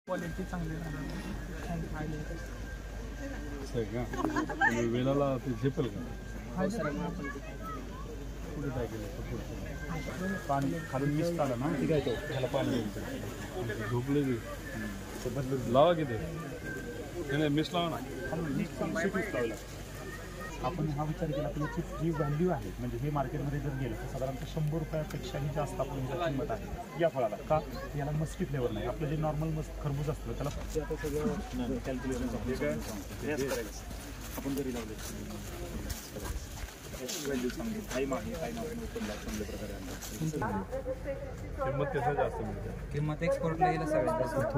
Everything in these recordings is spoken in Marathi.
क्वालिटी चांगली का वेळाला ते झेपेल का कुठे काय केलं पाणी खालून मिस काढा ना ती काय त्याला पाणी झोपले लावा की ते मिस लावा ना आपण हा विचार केला की याची जी व्हॅल्यू आहे म्हणजे हे मार्केटमध्ये जर गेलं तर साधारणतः 100 रुपयापेक्षाही जास्त आपण किंमत आहे या फळाला का याला मस्की फ्लेवर नाही आपलं जे नॉर्मल मस्त खरबूज असतं त्याला आता सगळं कॅल्क्युलेशन आपण जरी लावले व्हॅल्यू चांगली टाईम आहे टाईम आपण चांगल्या प्रकारे किंमत कसं जास्त मिळते किंमत एक्सपोर्टला गेलं सगळ्यात जास्त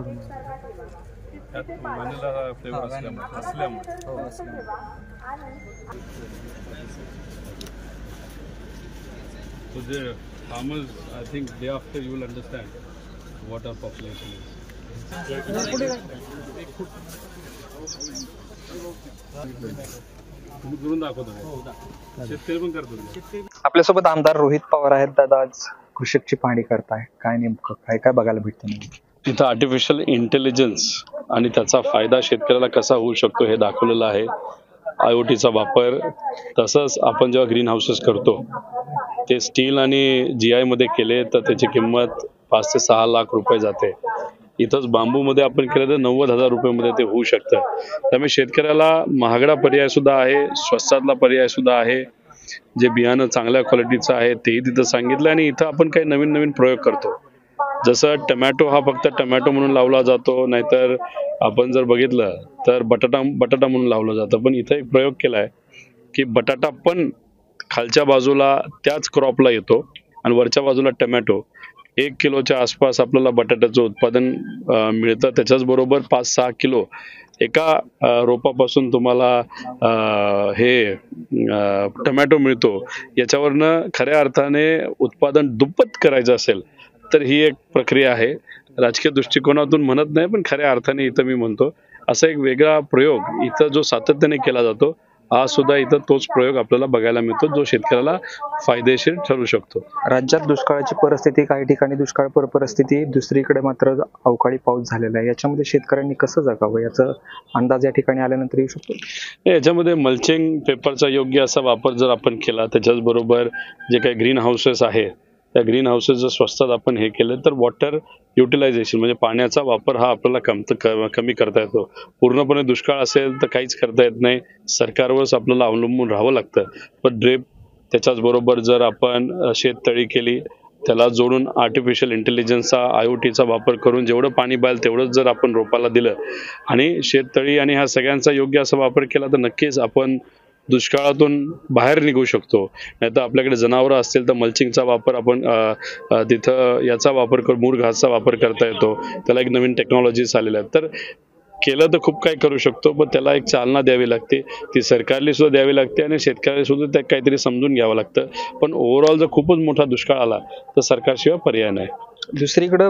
त्यात व्हॅनिला फ्लेवर असल्यामुळे हो असल्यामुळे So the farmers, I think day after you will understand what our population is. तुम्ही करून दाखवतो शेतकरी पण करतो. आपल्यासोबत आमदार रोहित पवार आहेत. दादा आज कृषकची पाहणी करताय, काय नेमकं काय काय बघायला भेटतं? तिथं आर्टिफिशियल इंटेलिजन्स आणि त्याचा फायदा शेतकऱ्याला कसा होऊ शकतो हे दाखवलेलं आहे. IoTचा वापर, तसंच आपण जेव्हा ग्रीन हाऊसेस करतो ते स्टील आणि GI मध्ये केले तर त्याची किंमत 5 ते 6 लाख रुपये जाते. इथंच बांबूमध्ये आपण केलं तर 90,000 रुपयामध्ये ते होऊ शकतं. त्यामुळे शेतकऱ्याला महागडा पर्याय सुद्धा आहे, स्वस्तातला पर्याय सुद्धा आहे. जे बियाणं चांगल्या क्वालिटीचं आहे तेही तिथं सांगितलं आणि इथं आपण काही नवीन नवीन प्रयोग करतो. जसं टमॅटो हा फक्त टमॅटो म्हणून लावला जातो, नाहीतर आपण जर बघितलं तर बटाटा म्हणून लावलं जातं. पण इथं एक प्रयोग केला आहे की बटाटा पण खालच्या बाजूला त्याच क्रॉपला येतो आणि वरच्या बाजूला टमॅटो. 1 किलोच्या आसपास आपल्याला बटाट्याचं उत्पादन मिळतं. त्याच्याच बरोबर 5-6 किलो एका रोपापासून तुम्हाला हे टमॅटो मिळतो. याच्यावरनं खऱ्या अर्थाने उत्पादन दुप्पट करायचं असेल तर ही एक प्रक्रिया आहे. राजकीय दृष्टिकोनातून म्हणत नाही, पण खऱ्या अर्थाने इथं मी म्हणतो असा एक वेगळा प्रयोग इथं जो सातत्याने केला जातो, आज सुद्धा इथं तोच प्रयोग आपल्याला बघायला मिळतो जो शेतकऱ्याला फायदेशीर ठरू शकतो. राज्यात दुष्काळाची परिस्थिती, काही ठिकाणी दुष्काळ परिस्थिती, दुसरीकडे मात्र अवकाळी पाऊस झालेला आहे. याच्यामध्ये शेतकऱ्यांनी कसं जगावं याचा अंदाज या ठिकाणी आल्यानंतर येऊ शकतो? याच्यामध्ये मल्चिंग पेपरचा योग्य असा वापर जर आपण केला, त्याच्याचबरोबर जे काही ग्रीन हाऊसेस आहे त्या ग्रीन हाऊसेस जर स्वस्तात आपण हे केलं तर वॉटर युटिलायझेशन म्हणजे पाण्याचा वापर हा आपल्याला कमी करता येतो. पूर्णपणे दुष्काळ असेल तर काहीच करता येत नाही, सरकारवरच आपल्याला अवलंबून राहावं लागतं. पण ड्रेप, त्याच्याचबरोबर जर आपण शेततळी केली, त्याला जोडून आर्टिफिशियल इंटेलिजन्सचा IoTचा वापर करून जेवढं पाणी पाहिजे तेवढंच जर आपण रोपाला दिलं आणि शेततळी आणि ह्या सगळ्यांचा योग्य असा वापर केला तर नक्कीच आपण दुष्काळातून बाहेर निघू शकतो. नाही तर आपल्याकडे जनावरं असतील तर मल्चिंगचा वापर आपण तिथं याचा वापर करून मूळ घासचा वापर करता येतो. त्याला एक नवीन टेक्नॉलॉजीज आलेल्या आहेत. तर केलं तर खूप काही करू शकतो, पण त्याला एक चालना द्यावी लागते, ती सरकारला सुद्धा द्यावी लागते आणि शेतकऱ्याला सुद्धा त्या काहीतरी समजून घ्यावं लागतं. पण ओव्हरऑल जर खूपच मोठा दुष्काळ आला तर सरकारशिवाय पर्याय नाही. दुसरीकडे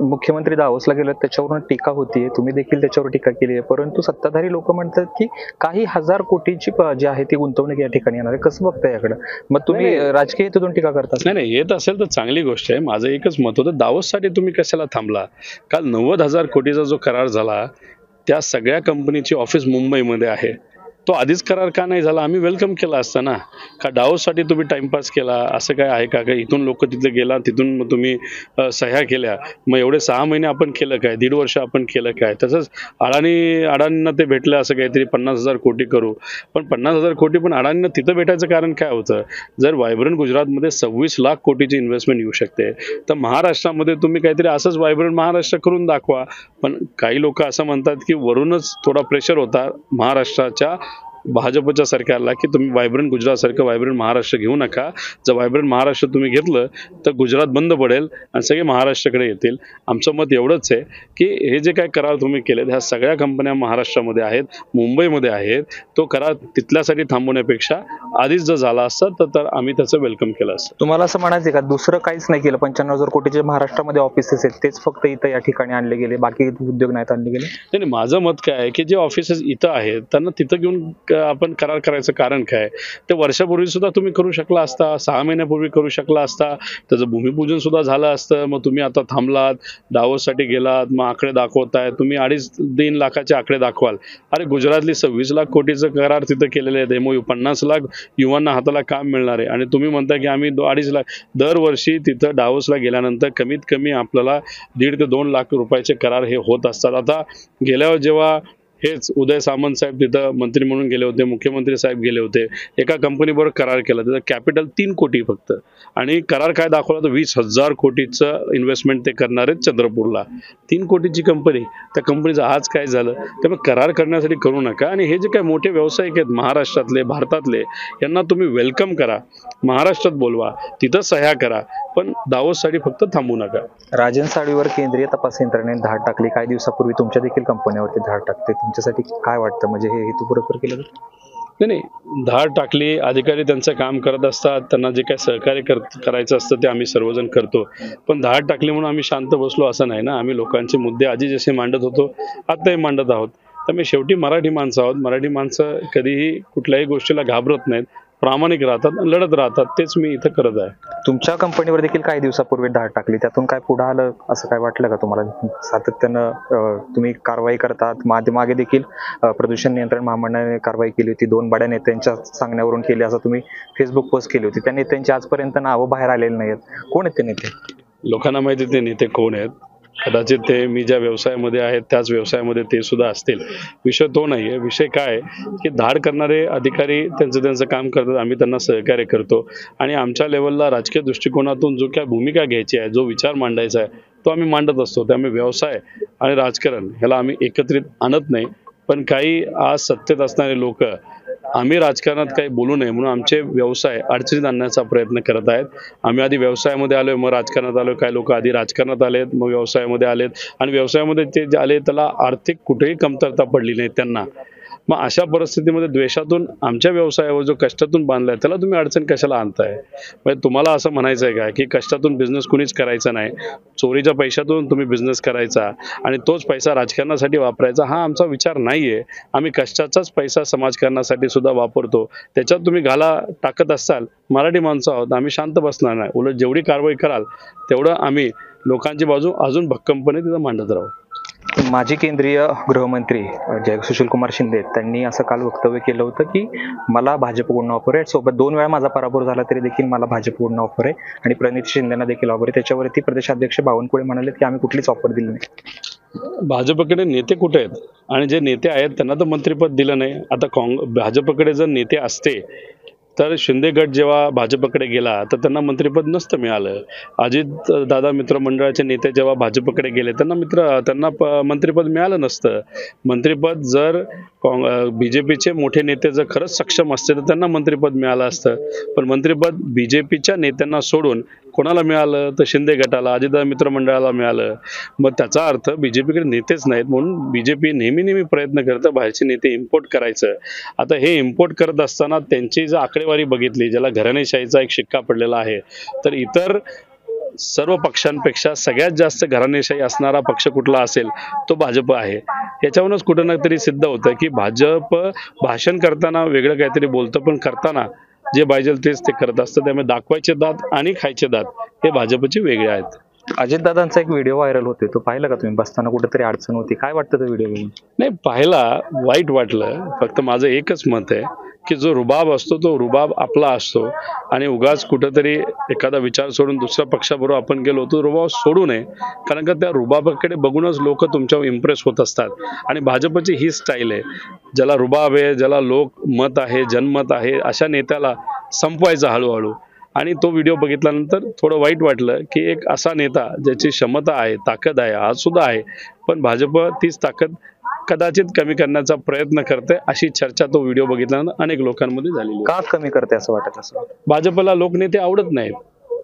मुख्यमंत्री दावोसला गेलं, त्याच्यावरून टीका होतीये, तुम्ही देखील त्याच्यावर टीका केली आहे. परंतु सत्ताधारी लोक म्हणतात की काही हजार कोटीची जी आहे ती गुंतवणूक या ठिकाणी येणार आहे. कसं बघताय याकडे? मग तुम्ही राजकीय हेतूतून टीका करता? नाही, येत असेल तर चांगली गोष्ट आहे. माझं एकच मत होतं, दावोससाठी तुम्ही कशाला थांबला? काल 90,000 कोटीचा जो करार झाला त्या सगळ्या कंपनीची ऑफिस मुंबईमध्ये आहे. तो आधीच करार का नाही झाला? आम्ही वेलकम केला असता ना. का डावोससाठी तुम्ही टाइमपास केला? असं काय आहे का? इथून लोक तिथे गेला, तिथून मग तुम्ही सह्या केल्या, मग एवढे 6 महिने आपण केलं काय? 1.5 वर्ष आपण केलं काय? तसंच अडाणींना ते भेटलं असं काहीतरी 50,000 कोटी करू, पण 50,000 कोटी पण अडाणींना तिथं भेटायचं कारण काय होतं? जर व्हायब्रंट गुजरातमध्ये 26 लाख कोटीची इन्व्हेस्टमेंट येऊ शकते, तर महाराष्ट्रामध्ये तुम्ही काहीतरी असंच व्हायब्रंट महाराष्ट्र करून दाखवा. पण काही लोक असं म्हणतात की वरूनच थोडा प्रेशर होता महाराष्ट्राच्या भाजपच्या सरकारला की तुम्ही व्हायब्रंट गुजरातसारखं व्हायब्रंट महाराष्ट्र घेऊ नका. जर व्हायब्रंट महाराष्ट्र तुम्ही घेतलं तर गुजरात बंद पडेल आणि सगळे महाराष्ट्राकडे येतील. आमचं मत एवढंच आहे की हे जे काय करार तुम्ही केलेत, ह्या सगळ्या कंपन्या महाराष्ट्रामध्ये आहेत, मुंबईमध्ये आहेत. तो करार तिथल्यासाठी थांबवण्यापेक्षा आधीच जर झाला असता तर आम्ही त्याचं वेलकम केलं असतं. तुम्हाला असं म्हणायचं का दुसरं काहीच नाही केलं? 95,000 कोटीचे महाराष्ट्रामध्ये ऑफिसेस आहेत तेच फक्त इथं या ठिकाणी आणले गेले, बाकी उद्योग नाहीत आणले गेले? नाही, माझं मत काय आहे की जे ऑफिसेस इथं आहेत त्यांना तिथं घेऊन आपण करार करायचं कारण काय? ते वर्षापूर्वी सुद्धा तुम्ही करू शकला असता, 6 महिन्यापूर्वी करू शकला असता, त्याचं भूमिपूजन सुद्धा झालं असतं. मग तुम्ही आता थांबलात, दावोससाठी गेलात, मग आकडे दाखवताय, तुम्ही 2.5-3 लाखाचे आकडे दाखवाल. अरे गुजरातली 26 लाख कोटीचं करार तिथं केलेले आहेत, MOU 50 लाख युवांना हाताला काम मिळणार आहे आणि तुम्ही म्हणता की आम्ही 2.5 लाख. दरवर्षी तिथं दावोसला गेल्यानंतर कमीत कमी आपल्याला 1.5 ते 2 लाख रुपयाचे करार हे होत असतात. आता गेल्यावर जेव्हा हेच उदय सामंत साहेब तिथं मंत्री म्हणून गेले होते, मुख्यमंत्री साहेब गेले होते, एका कंपनीबरोबर करार केला, त्याचं कॅपिटल 3 कोटी फक्त, आणि करार काय दाखवला तर 20,000 कोटीचं इन्व्हेस्टमेंट ते करणार आहेत चंद्रपूरला. 3 कोटीची कंपनी, त्या कंपनीचं आज काय झालं? त्यामुळे करार करण्यासाठी करू नका. आणि हे जे काय मोठे व्यावसायिक आहेत महाराष्ट्रातले, भारतातले, यांना तुम्ही वेलकम करा, महाराष्ट्रात बोलवा, तिथं सह्या करा, पण दावोससाठी फक्त थांबू नका. राजन साळवीवर केंद्रीय तपास यंत्रणेने धाड टाकली. काही दिवसापूर्वी तुमच्या देखील कंपन्यावरती धाड टाकते. तुमच्यासाठी काय वाटतं, म्हणजे हे हेतुपुरस्सर केलं जातं? नाही, धाड टाकली. अधिकारी त्यांचं काम करत असतात, त्यांना जे काय सहकार्य करायचं असतं ते आम्ही सर्वजण करतो. पण धाड टाकली म्हणून आम्ही शांत बसलो असं नाही ना. आम्ही लोकांचे मुद्दे आधी जसे मांडत होतो आताही मांडत आहोत. त्यामुळे शेवटी मराठी माणसं आहोत. मराठी माणसं कधीही कुठल्याही गोष्टीला घाबरत नाहीत, प्रामाणिक राहतात, लढत राहतात. तेच मी इथं करत आहे. तुमच्या कंपनीवर देखील काही दिवसापूर्वी धाड टाकली, त्यातून काय पुढे आलं असं काय वाटलं का तुम्हाला? सातत्यानं तुम्ही कारवाई करतात. मागे देखील प्रदूषण नियंत्रण महामंडळाने कारवाई केली होती, 2 बड्या नेत्यांच्या सांगण्यावरून केली असं तुम्ही फेसबुक पोस्ट केली होती. त्या नेत्यांची आजपर्यंत नावं बाहेर आलेली नाहीत. कोण आहेत ते नेते? लोकांना माहिती ते नेते कोण आहेत. कदाचित ते मी ज्या व्यवसायामध्ये आहेत त्याच व्यवसायामध्ये ते सुद्धा असतील. विषय तो नाही आहे. विषय काय आहे की धाड करणारे अधिकारी त्यांचं काम करतात, आम्ही त्यांना सहकार्य करतो. आणि आमच्या लेवलला राजकीय दृष्टिकोनातून जो काय भूमिका घ्यायची आहे, जो विचार मांडायचा आहे तो आम्ही मांडत असतो. त्यामुळे व्यवसाय आणि राजकारण ह्याला आम्ही एकत्रित आणत नाही. पण काही आज सत्तेत असणारे लोक आम्ही राजकारणात काही बोलू नये म्हणून आमचे व्यवसाय अडचणीत आणण्याचा प्रयत्न करत आहेत. आम्ही आधी व्यवसायामध्ये आलोय, मग राजकारणात आलोय. काही लोक आधी राजकारणात आलेत, मग व्यवसायामध्ये आलेत, आणि व्यवसायामध्ये ते जे आले त्याला आर्थिक कुठेही कमतरता पडली नाही त्यांना. मग अशा परिस्थितीमध्ये द्वेषातून आमच्या व्यवसायावर जो कष्टातून बांधलाय त्याला तुम्ही अडचण कशाला आणताय? म्हणजे तुम्हाला असं म्हणायचं आहे का की कष्टातून बिझनेस कुणीच करायचा नाही, चोरीच्या पैशातून तुम्ही बिझनेस करायचा आणि तोच पैसा राजकारणासाठी वापरायचा? हा आमचा विचार नाहीये. आम्ही कष्टाचाच पैसा समाजकारणासाठी सुद्धा वापरतो. त्याच्यात तुम्ही घाला टाकत असाल, मराठी माणसं आहोत, आम्ही शांत बसणार नाही. उलट जेवढी कारवाई कराल तेवढं आम्ही लोकांची बाजू अजून भक्कमपणे तिथं मांडत राहू. माजी केंद्रीय गृहमंत्री सुशीलकुमार शिंदे त्यांनी असं काल वक्तव्य केलं होतं की मला भाजपकडून ऑफर आहे, सोबत 2 वेळा माझा पराभव झाला तरी देखील मला भाजपकडून ऑफर आहे, आणि प्रणित शिंदेना देखील ऑफर आहे. त्याच्यावरती प्रदेशाध्यक्ष बावनकुळे म्हणाले की आम्ही कुठलीच ऑफर दिली नाही. भाजपकडे नेते कुठे आहेत? आणि जे नेते आहेत त्यांना तर मंत्रिपद दिलं नाही. आता भाजपकडे जर नेते असते तर शिंदे गट जेव्हा भाजपकडे गेला तर त्यांना मंत्रिपद नसतं मिळालं. अजित दादा मित्रमंडळाचे नेते जेव्हा भाजपकडे गेले त्यांना मंत्रिपद मिळालं नसतं. मंत्रिपद जर BJPचे मोठे नेते जर खरंच सक्षम असते तर त्यांना मंत्रिपद मिळालं असतं. पण मंत्रिपद BJPच्या नेत्यांना सोडून कोणाला मिळालं तर शिंदे गटाला, अजितदादा मित्रमंडळाला मिळालं. मग त्याचा अर्थ BJPकडे नेतेच नाहीत, म्हणून BJP नेहमी प्रयत्न करतं बाहेरचे नेते इम्पोर्ट करायचं. आता हे इम्पोर्ट करत असताना त्यांची जर आकडेवारी बघितली, ज्याला घराणेशाहीचा एक शिक्का पडलेला आहे, तर इतर सर्व पक्षांपेक्षा सगळ्यात जास्त घराणेशाही असणारा पक्ष कुठला असेल तो भाजप आहे. याच्यावरूनच कुठं ना तरी सिद्ध होतं की भाजप भाषण करताना वेगळं काहीतरी बोलतं, पण करताना जे पाहिजे तेच ते करत असतं. त्यामुळे दाखवायचे दात आणि खायचे दात हे भाजपचे वेगळे आहेत. अजितदादांचा एक व्हिडिओ व्हायरल होते, तो पाहिला का तुम्ही? बसताना कुठेतरी अडचण होती, काय वाटतं तो व्हिडिओ बघून? नाही, पाहिला, वाईट वाटलं. फक्त माझं एकच मत आहे की जो रुबाब असतो तो रुबाब आपला असतो, आणि उगाच कुठंतरी एखादा विचार सोडून दुसऱ्या पक्षाबरोबर आपण गेलो तो रुबाब सोडू नये. कारण का त्या रुबाबाकडे बघूनच लोक तुमच्यावर इम्प्रेस होत असतात. आणि भाजपची ही स्टाईल आहे, ज्याला रुबाब आहे, ज्याला लोक मत आहे, जनमत आहे, अशा नेत्याला संपवायचा हळूहळू. आणि तो व्हिडिओ बघितल्यानंतर थोडं वाईट वाटलं की एक असा नेता ज्याची क्षमता आहे, ताकद आहे, आज सुद्धा आहे, पण भाजप तीच ताकद कदाचित कमी करण्याचा प्रयत्न करते, अशी चर्चा तो व्हिडिओ बघितल्यानंतर अनेक लोकांमध्ये झालेली. का कमी करते असं वाटत? असं भाजपला लोकनेते आवडत नाहीत.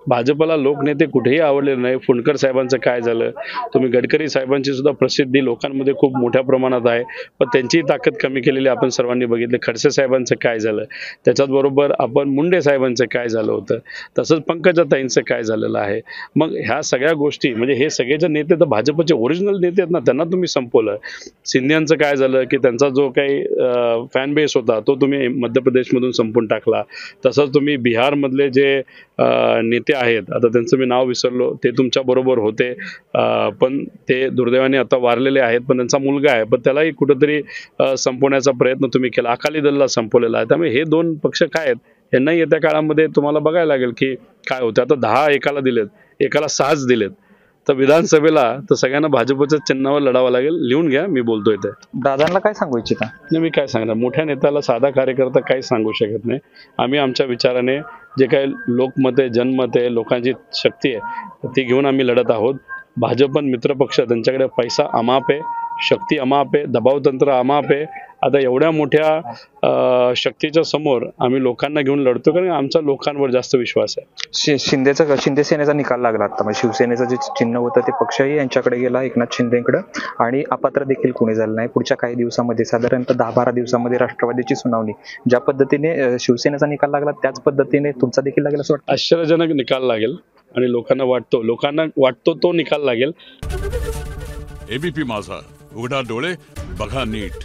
भाजपला लोकनेते कुठेही आवडलेले नाही. फुंडकर साहेबांचं काय झालं, तुम्ही गडकरी साहेबांची सुद्धा प्रसिद्धी लोकांमध्ये खूप मोठ्या प्रमाणात आहे, पण त्यांची ताकद कमी केलेली आपण सर्वांनी बघितले. खडसे साहेबांचं काय झालं, त्याच्याच बरोबर आपण मुंडे साहेबांचं काय झालं होतं, तसंच पंकजाताईंचं काय झालेलं आहे. मग ह्या सगळ्या गोष्टी म्हणजे हे सगळेचे नेते तर भाजपचे ओरिजिनल नेते आहेत ना, त्यांना तुम्ही संपवलं. सिंधियांचं काय झालं की त्यांचा जो काही फॅन बेस होता तो तुम्ही मध्य प्रदेशमधून संपून टाकला. तसंच तुम्ही बिहारमधले जे नेते आहेत, आता त्यांचं मी नाव विसरलो, ते तुमच्या बरोबर होते, पण ते दुर्दैवाने आता वारलेले आहेत, पण त्यांचा मुलगा आहे, पण त्यालाही कुठंतरी संपवण्याचा प्रयत्न तुम्ही केला. अकाली दलला संपवलेला आहे. त्यामुळे हे दोन पक्ष काय आहेत, यांना येत्या काळामध्ये तुम्हाला बघायला लागेल की काय होतं. आता 10 एकाला दिलेत, एकाला 6च दिलेत, तर विधानसभेला तर सगळ्यांना भाजपच्या चिन्हावर लढावं लागेल. लिहून घ्या, मी बोलतोय ते. दादांना काय सांगू इच्छिता? नाही, मी काय सांगणार, मोठ्या नेत्याला साधा कार्यकर्ता काही सांगू शकत नाही. आम्ही आमच्या विचाराने जे काही लोकमत आहे, जनमत आहे, लोकांची शक्ती आहे, ती घेऊन आम्ही लढत आहोत. भाजपन मित्रपक्ष, त्यांच्याकडे पैसा अमाप आहे, शक्ती अमाप आहे, दबावतंत्र अमाप आहे. आता एवढ्या मोठ्या शक्तीच्या समोर आम्ही लोकांना घेऊन लढतो, कारण आमचा लोकांवर जास्त विश्वास आहे. शिंदे सेनेचा निकाल लागला आता, म्हणजे शिवसेनेचं जे चिन्ह होतं ते पक्षही यांच्याकडे गेला, एकनाथ शिंदेकडे, आणि अपात्र देखील कोणी झालं नाही. पुढच्या काही दिवसामध्ये साधारणतः 10-12 दिवसामध्ये राष्ट्रवादीची सुनावणी, ज्या पद्धतीने शिवसेनेचा निकाल लागला त्याच पद्धतीने तुमचा देखील लागेल असं वाटतं? आश्चर्यजनक निकाल लागेल आणि लोकांना वाटतो तो निकाल लागेल. एबीपी माझा, उघडा डोळे बघा नीट.